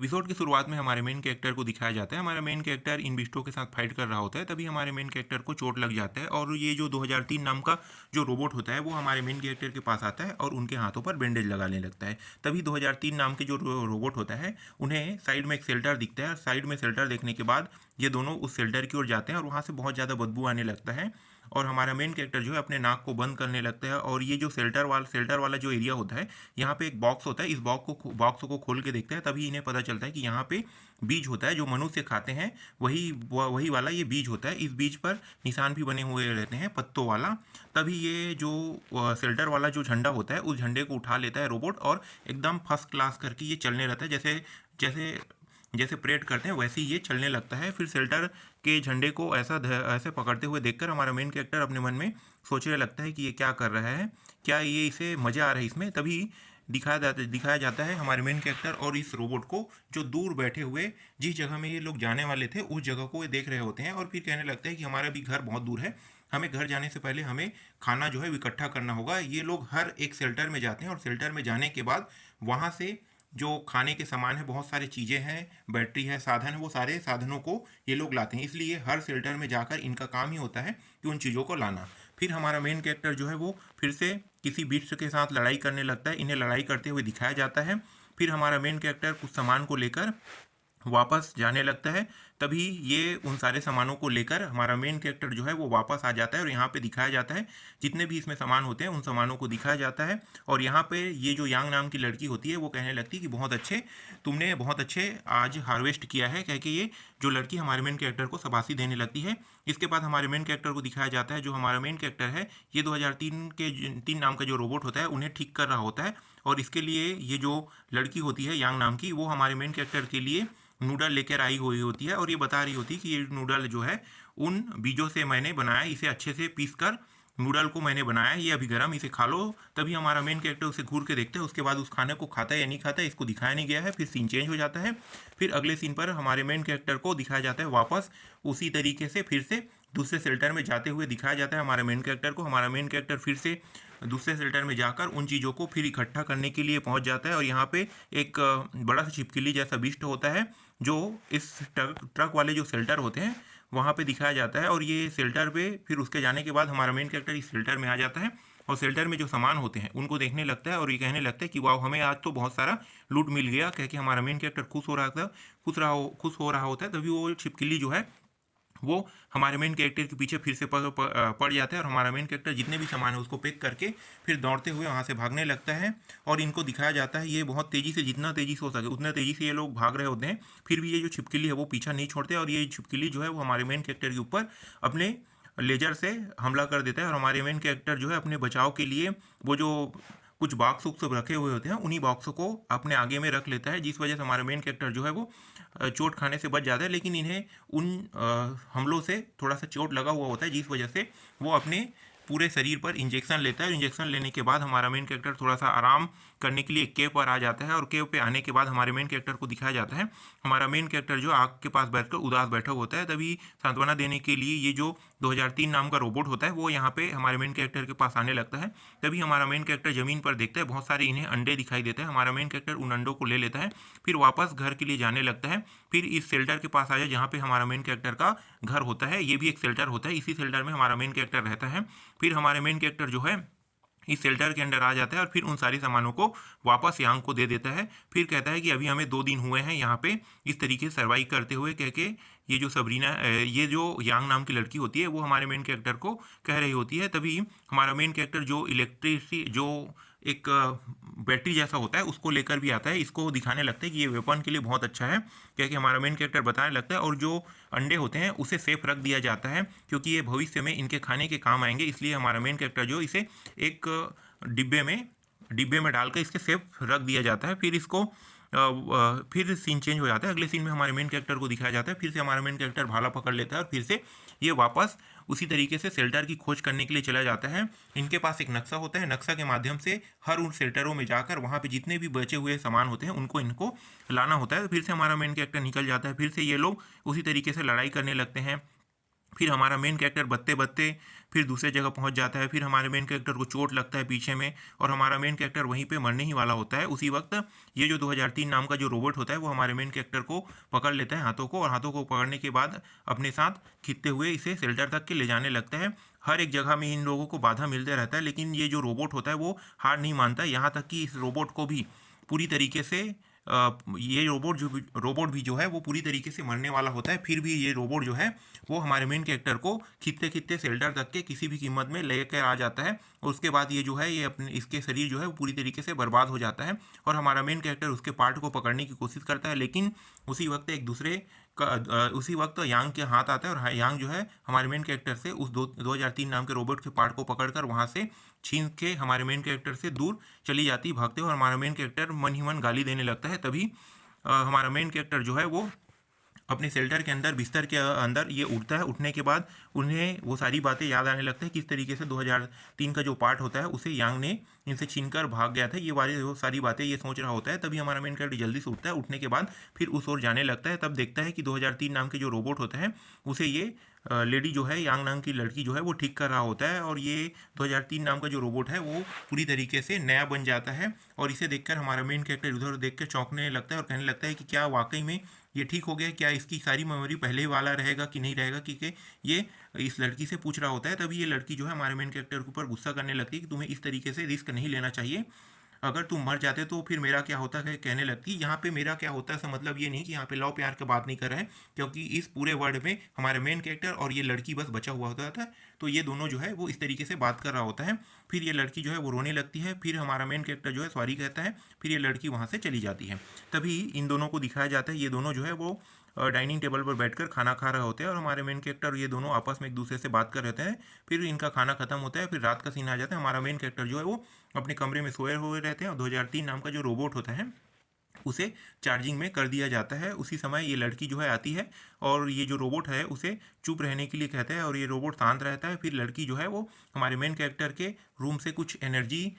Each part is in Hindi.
एपिसोड की शुरुआत में हमारे मेन कैरेक्टर को दिखाया जाता है। हमारा मेन कैरेक्टर इन बिस्टों के साथ फाइट कर रहा होता है, तभी हमारे मेन कैरेक्टर को चोट लग जाता है और ये जो 2003 नाम का जो रोबोट होता है वो हमारे मेन कैरेक्टर के पास आता है और उनके हाथों पर बैंडेज लगाने लगता है। तभी 2003 नाम के जो रोबोट होता है उन्हें साइड में एक शेल्टर दिखता है और साइड में शेल्टर देखने के बाद ये दोनों उस शेल्टर की ओर जाते हैं और वहाँ से बहुत ज़्यादा बदबू आने लगता है और हमारा मेन कैरेक्टर जो है अपने नाक को बंद करने लगता है। और ये जो शेल्टर वाला जो एरिया होता है, यहाँ पे एक बॉक्स होता है। इस बॉक्स को खोल के देखते हैं, तभी इन्हें पता चलता है कि यहाँ पे बीज होता है जो मनुष्य खाते हैं, वही वाला ये बीज होता है। इस बीज पर निशान भी बने हुए रहते हैं पत्तों वाला। तभी ये जो शेल्टर वाला जो झंडा होता है उस झंडे को उठा लेता है रोबोट और एकदम फर्स्ट क्लास करके ये चलने रहता है। जैसे जैसे जैसे परेड करते हैं वैसे ही ये चलने लगता है। फिर शेल्टर के झंडे को ऐसे पकड़ते हुए देखकर हमारा मेन कैरेक्टर अपने मन में सोचने लगता है कि ये क्या कर रहा है, क्या ये इसे मज़ा आ रहा है इसमें। तभी दिखाया जाता है हमारे मेन कैरेक्टर और इस रोबोट को जो दूर बैठे हुए जिस जगह में ये लोग जाने वाले थे उस जगह को ये देख रहे होते हैं और फिर कहने लगता है कि हमारा भी घर बहुत दूर है, हमें घर जाने से पहले हमें खाना जो है वो इकट्ठा करना होगा। ये लोग हर एक शेल्टर में जाते हैं और शेल्टर में जाने के बाद वहाँ से जो खाने के सामान है, बहुत सारी चीज़ें हैं, बैटरी है, साधन है, वो सारे साधनों को ये लोग लाते हैं। इसलिए हर शेल्टर में जाकर इनका काम ही होता है कि उन चीज़ों को लाना। फिर हमारा मेन कैरेक्टर जो है वो फिर से किसी बीस्ट के साथ लड़ाई करने लगता है। इन्हें लड़ाई करते हुए दिखाया जाता है। फिर हमारा मेन कैरेक्टर कुछ सामान को लेकर वापस जाने लगता है। तभी ये उन सारे सामानों को लेकर हमारा मेन कैरेक्टर जो है वो वापस आ जाता है और यहाँ पे दिखाया जाता है जितने भी इसमें सामान होते हैं उन सामानों को दिखाया जाता है। और यहाँ पे ये जो यांग नाम की लड़की होती है वो कहने लगती है कि बहुत अच्छे, तुमने बहुत अच्छे आज हार्वेस्ट किया है, कह के ये जो लड़की हमारे मेन कैरेक्टर को शाबाशी देने लगती है। इसके बाद हमारे मेन कैरेक्टर को दिखाया जाता है, जो हमारा मेन कैरेक्टर है ये 2003 नाम का जो रोबोट होता है उन्हें ठीक कर रहा होता है। और इसके लिए ये जो लड़की होती है यांग नाम की, वो हमारे मेन कैरेक्टर के लिए नूडल लेकर आई हुई होती है और ये बता रही होती है कि ये नूडल जो है उन बीजों से मैंने बनाया, इसे अच्छे से पीस कर नूडल को मैंने बनाया है, ये अभी गर्म, इसे खा लो। तभी हमारा मेन कैरेक्टर उसे घूर के देखता है, उसके बाद उस खाने को खाता है या नहीं खाता है इसको दिखाया नहीं गया है। फिर सीन चेंज हो जाता है। फिर अगले सीन पर हमारे मेन कैरेक्टर को दिखाया जाता है वापस उसी तरीके से फिर से दूसरे शेल्टर में जाते हुए दिखाया जाता है हमारे मेन कैरेक्टर को। हमारा मेन कैरेक्टर फिर से दूसरे शेल्टर में जाकर उन चीज़ों को फिर इकट्ठा करने के लिए पहुंच जाता है और यहाँ पे एक बड़ा सा छिपकली जैसा बिस्ट होता है जो इस ट्रक वाले जो शेल्टर होते हैं वहाँ पे दिखाया जाता है। और ये शेल्टर पे फिर उसके जाने के बाद हमारा मेन कैरेक्टर इस शेल्टर में आ जाता है और शेल्टर में जो सामान होते हैं उनको देखने लगता है और ये कहने लगता है कि वाह, हमें आज तो बहुत सारा लूट मिल गया, कह के हमारा मेन कैरेक्टर खुश हो रहा होता है। तभी वो छिपकली जो है वो हमारे मेन कैरेक्टर के पीछे फिर से पड़ जाता है और हमारा मेन कैरेक्टर जितने भी सामान है उसको पैक करके फिर दौड़ते हुए वहाँ से भागने लगता है। और इनको दिखाया जाता है ये बहुत तेज़ी से, जितना तेज़ी से हो सके उतना तेज़ी से ये लोग भाग रहे होते हैं। फिर भी ये जो छिपकली है वो पीछा नहीं छोड़ते और ये छिपकली जो है वो हमारे मेन कैरेक्टर के ऊपर अपने लेजर से हमला कर देता है और हमारे मेन कैरेक्टर जो है अपने बचाव के लिए वो जो कुछ बॉक्स वॉक्स सब रखे हुए होते हैं उन्हीं बॉक्सों को अपने आगे में रख लेता है, जिस वजह से हमारा मेन कैरेक्टर जो है वो चोट खाने से बच जाता है। लेकिन इन्हें उन हमलों से थोड़ा सा चोट लगा हुआ होता है, जिस वजह से वो अपने पूरे शरीर पर इंजेक्शन लेता है। और इंजेक्शन लेने के बाद हमारा मेन कैरेक्टर थोड़ा सा आराम करने के लिए केव पर आ जाता है और केव पे आने के बाद हमारे मेन कैरेक्टर को दिखाया जाता है हमारा मेन कैरेक्टर जो आग के पास बैठकर उदास बैठा होता है। तभी सांत्वना देने के लिए ये जो 2003 नाम का रोबोट होता है वो यहाँ पे हमारे मेन कैरेक्टर के पास आने लगता है। तभी हमारा मेन कैरेक्टर ज़मीन पर देखता है बहुत सारे इन्हें अंडे दिखाई देते हैं। हमारा मेन कैरेक्टर उन अंडों को ले लेता है, फिर वापस घर के लिए जाने लगता है। फिर इस शेल्टर के पास आ जाए जहाँ पे हमारा मेन कैरेक्टर का घर होता है, ये भी एक शेल्टर होता है, इसी शेल्टर में हमारा मेन कैरेक्टर रहता है। फिर हमारे मेन कैरेक्टर जो है इस शेल्टर के अंदर आ जाता है और फिर उन सारी सामानों को वापस यांग को दे देता है। फिर कहता है कि अभी हमें 2 दिन हुए हैं यहाँ पे इस तरीके से सर्वाइव करते हुए, कह के ये जो ये जो यांग नाम की लड़की होती है वो हमारे मेन कैरेक्टर को कह रही होती है। तभी हमारा मेन कैरेक्टर जो जो एक बैटरी जैसा होता है उसको लेकर भी आता है, इसको दिखाने लगता है कि ये वेपन के लिए बहुत अच्छा है, क्योंकि हमारा मेन कैरेक्टर बताने लगता है। और जो अंडे होते हैं उसे सेफ रख दिया जाता है क्योंकि ये भविष्य में इनके खाने के काम आएंगे, इसलिए हमारा मेन कैरेक्टर जो इसे एक डिब्बे में डालकर इसके सेफ रख दिया जाता है। फिर इसको फिर सीन चेंज हो जाता है। अगले सीन में हमारे मेन कैरेक्टर को दिखाया जाता है, फिर से हमारा मेन कैरेक्टर भाला पकड़ लेता है और फिर से ये वापस उसी तरीके से शेल्टर की खोज करने के लिए चला जाता है। इनके पास एक नक्शा होता है, नक्शा के माध्यम से हर उन शेल्टरों में जाकर वहाँ पे जितने भी बचे हुए सामान होते हैं इनको लाना होता है। फिर से हमारा मेन कैरेक्टर निकल जाता है, फिर से ये लोग उसी तरीके से लड़ाई करने लगते हैं। फिर हमारा मेन कैरेक्टर बत्ते बत्ते फिर दूसरे जगह पहुंच जाता है। फिर हमारे मेन कैरेक्टर को चोट लगता है पीछे में और हमारा मेन कैरेक्टर वहीं पे मरने ही वाला होता है। उसी वक्त ये जो 2003 नाम का जो रोबोट होता है वो हमारे मेन कैरेक्टर को पकड़ लेता है हाथों को, और हाथों को पकड़ने के बाद अपने साथ खींचते हुए इसे शेल्टर तक के ले जाने लगता है। हर एक जगह में इन लोगों को बाधा मिलते रहता है, लेकिन ये जो रोबोट होता है वो हार नहीं मानता। यहाँ तक कि इस रोबोट को भी पूरी तरीके से ये रोबोट भी जो है वो पूरी तरीके से मरने वाला होता है। फिर भी ये रोबोट जो है वो हमारे मेन कैरेक्टर को खींचते खींचते शेल्टर तक के किसी भी कीमत में लेकर आ जाता है। और उसके बाद ये जो है ये अपने इसके शरीर जो है वो पूरी तरीके से बर्बाद हो जाता है और हमारा मेन कैरेक्टर उसके पार्ट को पकड़ने की कोशिश करता है। लेकिन उसी वक्त यांग के हाथ आता है और यांग जो है हमारे मेन कैरेक्टर से उस 2003 नाम के रोबोट के पार्ट को पकड़कर वहाँ से छीन के हमारे मेन कैरेक्टर से दूर चली जाती है भागते हुए, और हमारा मेन कैरेक्टर मन ही मन गाली देने लगता है। तभी हमारा मेन कैरेक्टर जो है वो अपने शेल्टर के अंदर बिस्तर के अंदर ये उठता है। उठने के बाद उन्हें वो सारी बातें याद आने लगता है, किस तरीके से 2003 का जो पार्ट होता है उसे यांग ने इनसे छीनकर भाग गया था। वो सारी बातें ये सोच रहा होता है। तभी हमारा मेन कैरेक्टर जल्दी से उठता है। उठने के बाद फिर उस ओर जाने लगता है। तब देखता है कि 2003 नाम के जो रोबोट होता है उसे ये लेडी जो है यांग नाम की लड़की जो है वो ठीक कर रहा होता है, और ये 2003 नाम का जो रोबोट है वो पूरी तरीके से नया बन जाता है। और इसे देखकर हमारा मेन कैरेक्टर उधर देख कर चौंकने लगता है और कहने लगता है कि क्या वाकई में ये ठीक हो गया, क्या इसकी सारी मेमोरी पहले ही वाला रहेगा कि नहीं रहेगा, क्योंकि ये इस लड़की से पूछ रहा होता है। तभी ये लड़की जो है हमारे मेन कैरेक्टर के ऊपर गुस्सा करने लगती है कि तुम्हें इस तरीके से रिस्क नहीं लेना चाहिए, अगर तुम मर जाते तो फिर मेरा क्या होता है कहने लगती। यहाँ पे मेरा क्या होता है इसका मतलब ये नहीं कि यहाँ पे लव प्यार की बात नहीं कर रहे हैं, क्योंकि इस पूरे वर्ल्ड में हमारे मेन कैरेक्टर और ये लड़की बस बचा हुआ होता था। तो ये दोनों जो है वो इस तरीके से बात कर रहा होता है। फिर ये लड़की जो है वो रोने लगती है। फिर हमारा मेन कैरेक्टर जो है सॉरी कहता है। फिर ये लड़की वहाँ से चली जाती है। तभी इन दोनों को दिखाया जाता है, ये दोनों जो है वो डाइनिंग टेबल पर बैठकर खाना खा रहे होते हैं, और हमारे मेन कैरेक्टर ये दोनों आपस में एक दूसरे से बात कर रहते हैं। फिर इनका खाना खत्म होता है। फिर रात का सीन आ जाता है। हमारा मेन कैरेक्टर जो है वो अपने कमरे में सोए हुए रहते हैं, और 2003 नाम का जो रोबोट होता है उसे चार्जिंग में कर दिया जाता है। उसी समय ये लड़की जो है आती है और ये जो रोबोट है उसे चुप रहने के लिए कहता है, और ये रोबोट शांत रहता है। फिर लड़की जो है वो हमारे मेन कैरेक्टर के रूम से कुछ एनर्जी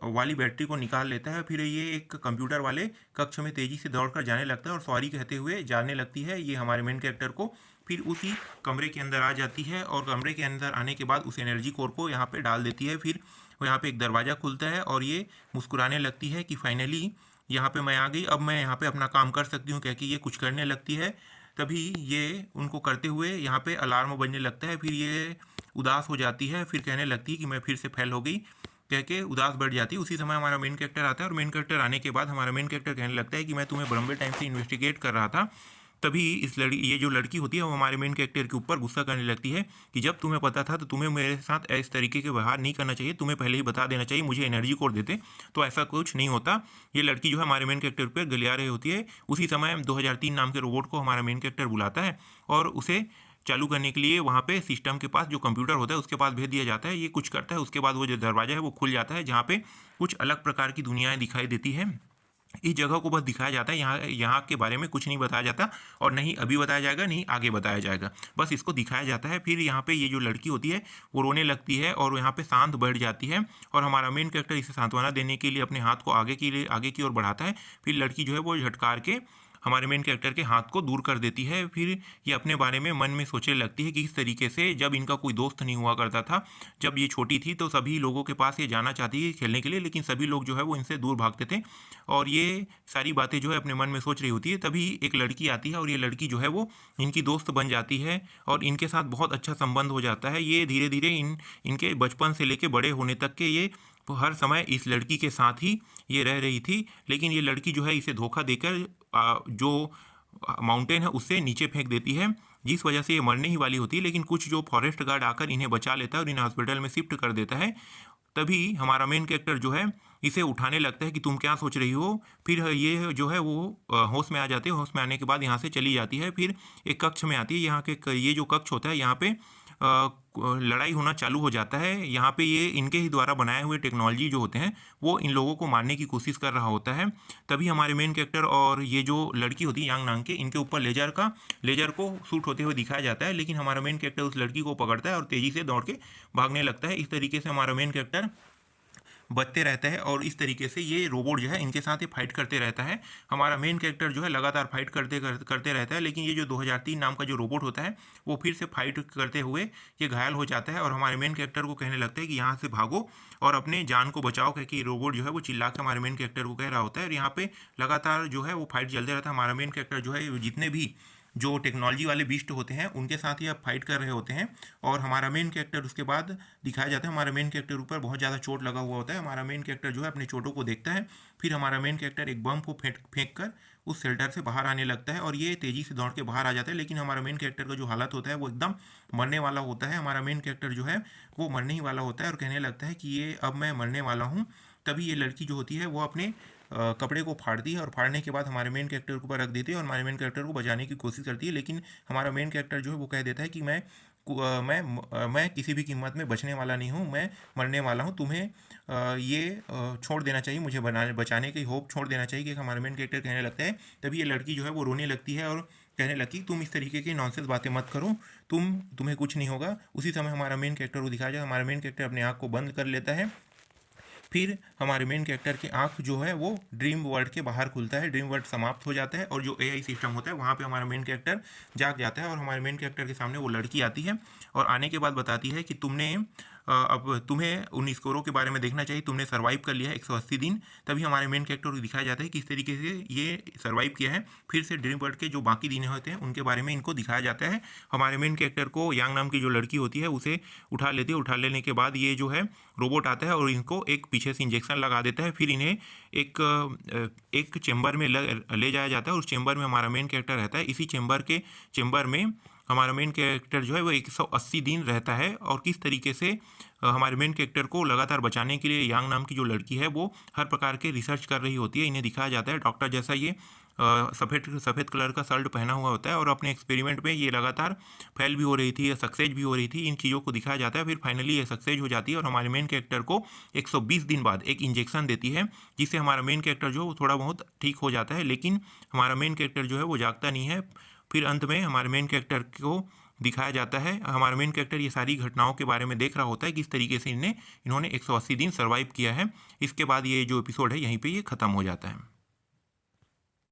वाली बैटरी को निकाल लेता है। फिर ये एक कंप्यूटर वाले कक्ष में तेज़ी से दौड़कर जाने लगता है और सॉरी कहते हुए जाने लगती है ये हमारे मेन कैरेक्टर को। फिर उसी कमरे के अंदर आ जाती है, और कमरे के अंदर आने के बाद उस एनर्जी कोर को यहाँ पे डाल देती है। फिर यहाँ पे एक दरवाज़ा खुलता है और ये मुस्कुराने लगती है कि फाइनली यहाँ पे मैं आ गई, अब मैं यहाँ पे अपना काम कर सकती हूँ, कह के ये कुछ करने लगती है। तभी ये उनको करते हुए यहाँ पे अलार्म बजने लगता है। फिर ये उदास हो जाती है, फिर कहने लगती है कि मैं फिर से फेल हो गई, कह के उदास बढ़ जाती है। उसी समय हमारा मेन कैरेक्टर आता है, और मेन कैरेक्टर आने के बाद हमारा मेन कैरेक्टर कहने लगता है कि मैं तुम्हें लंबे टाइम से इन्वेस्टिगेट कर रहा था। तभी ये जो लड़की होती है वो हमारे मेन कैरेक्टर के ऊपर गुस्सा करने लगती है कि जब तुम्हें पता था तो तुम्हें मेरे साथ इस तरीके के व्यवहार नहीं करना चाहिए, तुम्हें पहले ही बता देना चाहिए, मुझे एनर्जी कोड देते तो ऐसा कुछ नहीं होता। ये लड़की जो है हमारे मेन कैरेक्टर पर गलिया रही होती है। उसी समय 2003 नाम के रोबोट को हमारा मेन कैरेक्टर बुलाता है और उसे चालू करने के लिए वहाँ पे सिस्टम के पास जो कंप्यूटर होता है उसके पास भेज दिया जाता है। ये कुछ करता है, उसके बाद वो जो दरवाज़ा है वो खुल जाता है, जहाँ पे कुछ अलग प्रकार की दुनियाएं दिखाई देती है। इस जगह को बस दिखाया जाता है, यहाँ के बारे में कुछ नहीं बताया जाता, और नहीं अभी बताया जाएगा नहीं आगे बताया जाएगा, बस इसको दिखाया जाता है। फिर यहाँ पे ये जो लड़की होती है वो रोने लगती है और यहाँ पे शांत बैठ जाती है, और हमारा मेन कैरेक्टर इसे सांत्वना देने के लिए अपने हाथ को आगे की ओर बढ़ाता है। फिर लड़की जो है वो झटकार के हमारे मेन कैरेक्टर के हाथ को दूर कर देती है। फिर ये अपने बारे में मन में सोचने लगती है कि इस तरीके से जब इनका कोई दोस्त नहीं हुआ करता था, जब ये छोटी थी तो सभी लोगों के पास ये जाना चाहती है खेलने के लिए, लेकिन सभी लोग जो है वो इनसे दूर भागते थे, और ये सारी बातें जो है अपने मन में सोच रही होती है। तभी एक लड़की आती है और ये लड़की जो है वो इनकी दोस्त बन जाती है और इनके साथ बहुत अच्छा संबंध हो जाता है। ये धीरे धीरे इनके बचपन से लेके बड़े होने तक के ये हर समय इस लड़की के साथ ही ये रह रही थी, लेकिन ये लड़की जो है इसे धोखा देकर जो माउंटेन है उससे नीचे फेंक देती है, जिस वजह से ये मरने ही वाली होती है। लेकिन कुछ जो फॉरेस्ट गार्ड आकर इन्हें बचा लेता है और इन्हें हॉस्पिटल में शिफ्ट कर देता है। तभी हमारा मेन कैरेक्टर जो है इसे उठाने लगता है कि तुम क्या सोच रही हो। फिर ये जो है वो होश में आ जाती है। होश में आने के बाद यहाँ से चली जाती है। फिर एक कक्ष में आती है। यहाँ के ये जो कक्ष होता है यहाँ पे लड़ाई होना चालू हो जाता है। यहाँ पे ये इनके ही द्वारा बनाए हुए टेक्नोलॉजी जो होते हैं वो इन लोगों को मारने की कोशिश कर रहा होता है। तभी हमारे मेन कैरेक्टर और ये जो लड़की होती है यांग नांग के, इनके ऊपर लेजर को शूट होते हुए दिखाया जाता है, लेकिन हमारा मेन कैरेक्टर उस लड़की को पकड़ता है और तेज़ी से दौड़ के भागने लगता है। इस तरीके से हमारा मेन कैरेक्टर बचते रहता है और इस तरीके से ये रोबोट जो है इनके साथ ये फाइट करते रहता है। हमारा मेन कैरेक्टर जो है लगातार फाइट करते रहता है, लेकिन ये जो 2003 नाम का जो रोबोट होता है वो फिर से फाइट करते हुए ये घायल हो जाता है और हमारे मेन कैरेक्टर को कहने लगता है कि यहाँ से भागो और अपने जान को बचाओ, क्योंकि रोबोट जो है वो चिल्ला के हमारे मेन कैरेक्टर को कह रहा होता है। और यहाँ पे लगातार जो है वो फाइट चलते रहता है। हमारा मेन कैरेक्टर जो है जितने भी जो टेक्नोलॉजी वाले बीस्ट होते हैं उनके साथ ही अब फाइट कर रहे होते हैं और हमारा मेन कैरेक्टर उसके बाद दिखाया जाता है हमारा मेन कैरेक्टर ऊपर बहुत ज़्यादा चोट लगा हुआ होता है। हमारा मेन कैरेक्टर जो है अपने चोटों को देखता है, फिर हमारा मेन कैरेक्टर एक बम को फेंक कर उस शेल्टर से बाहर आने लगता है और ये तेज़ी से दौड़ के बाहर आ जाता है। लेकिन हमारा मेन कैरेक्टर का जो हालत होता है वो एकदम मरने वाला होता है। हमारा मेन कैरेक्टर जो है वो मरने ही वाला होता है और कहने लगता है कि ये अब मैं मरने वाला हूँ। तभी ये लड़की जो होती है वो अपने कपड़े को फाड़ती है और फाड़ने के बाद हमारे मेन कैरेक्टर के ऊपर रख देती है और हमारे मेन कैरेक्टर को बचाने की कोशिश करती है। लेकिन हमारा मेन कैरेक्टर जो है वो कह देता है कि मैं किसी भी कीमत में बचने वाला नहीं हूँ, मैं मरने वाला हूँ। तुम्हें छोड़ देना चाहिए, मुझे बचाने की होप छोड़ देना चाहिए, कि हमारा मेन कैरेक्टर कहने लगता है। तभी ये लड़की जो है वो रोने लगती है और कहने लगी तुम इस तरीके की नॉनसेंस बातें मत करो, तुम्हें कुछ नहीं होगा। उसी समय हमारा मेन कैरेक्टर को दिखाया जाए, हमारा मेन कैरेक्टर अपने आँख को बंद कर लेता है। फिर हमारे मेन कैरेक्टर की आंख जो है वो ड्रीम वर्ल्ड के बाहर खुलता है, ड्रीम वर्ल्ड समाप्त हो जाता है और जो एआई सिस्टम होता है वहाँ पे हमारा मेन कैरेक्टर जाग जाता है और हमारे मेन कैरेक्टर के सामने वो लड़की आती है और आने के बाद बताती है कि अब तुम्हें उन स्कोरों के बारे में देखना चाहिए, तुमने सर्वाइव कर लिया है 180 दिन। तभी हमारे मेन कैरेक्टर को दिखाया जाता है कि किस तरीके से ये सर्वाइव किया है। फिर से ड्रीम वर्ल्ड के जो बाकी दिन होते हैं उनके बारे में इनको दिखाया जाता है। हमारे मेन कैरेक्टर को यांग नाम की जो लड़की होती है उसे उठा लेती है। उठा लेने के बाद ये जो है रोबोट आता है और इनको एक पीछे से इंजेक्शन लगा देता है। फिर इन्हें एक चेम्बर में ले जाया जाता है। उस चेम्बर में हमारा मेन कैरेक्टर रहता है। इसी चेम्बर में हमारा मेन कैरेक्टर जो है वो 180 दिन रहता है और किस तरीके से हमारे मेन कैरेक्टर को लगातार बचाने के लिए यांग नाम की जो लड़की है वो हर प्रकार के रिसर्च कर रही होती है। इन्हें दिखाया जाता है डॉक्टर जैसा ये सफ़ेद कलर का शर्ट पहना हुआ होता है और अपने एक्सपेरिमेंट में ये लगातार फेल भी हो रही थी या सक्सेस भी हो रही थी। इन चीज़ों को दिखाया जाता है। फिर फाइनली ये सक्सेस हो जाती है और हमारे मेन कैरेक्टर को 120 दिन बाद एक इंजेक्शन देती है, जिससे हमारा मेन कैरेक्टर जो है वो थोड़ा बहुत ठीक हो जाता है। लेकिन हमारा मेन कैरेक्टर जो है वो जागता नहीं है। फिर अंत में हमारे मेन कैरेक्टर को दिखाया जाता है, हमारा मेन कैरेक्टर ये सारी घटनाओं के बारे में देख रहा होता है किस तरीके से इन्होंने 180 दिन सर्वाइव किया है। इसके बाद ये जो एपिसोड है यहीं पे ये ख़त्म हो जाता है।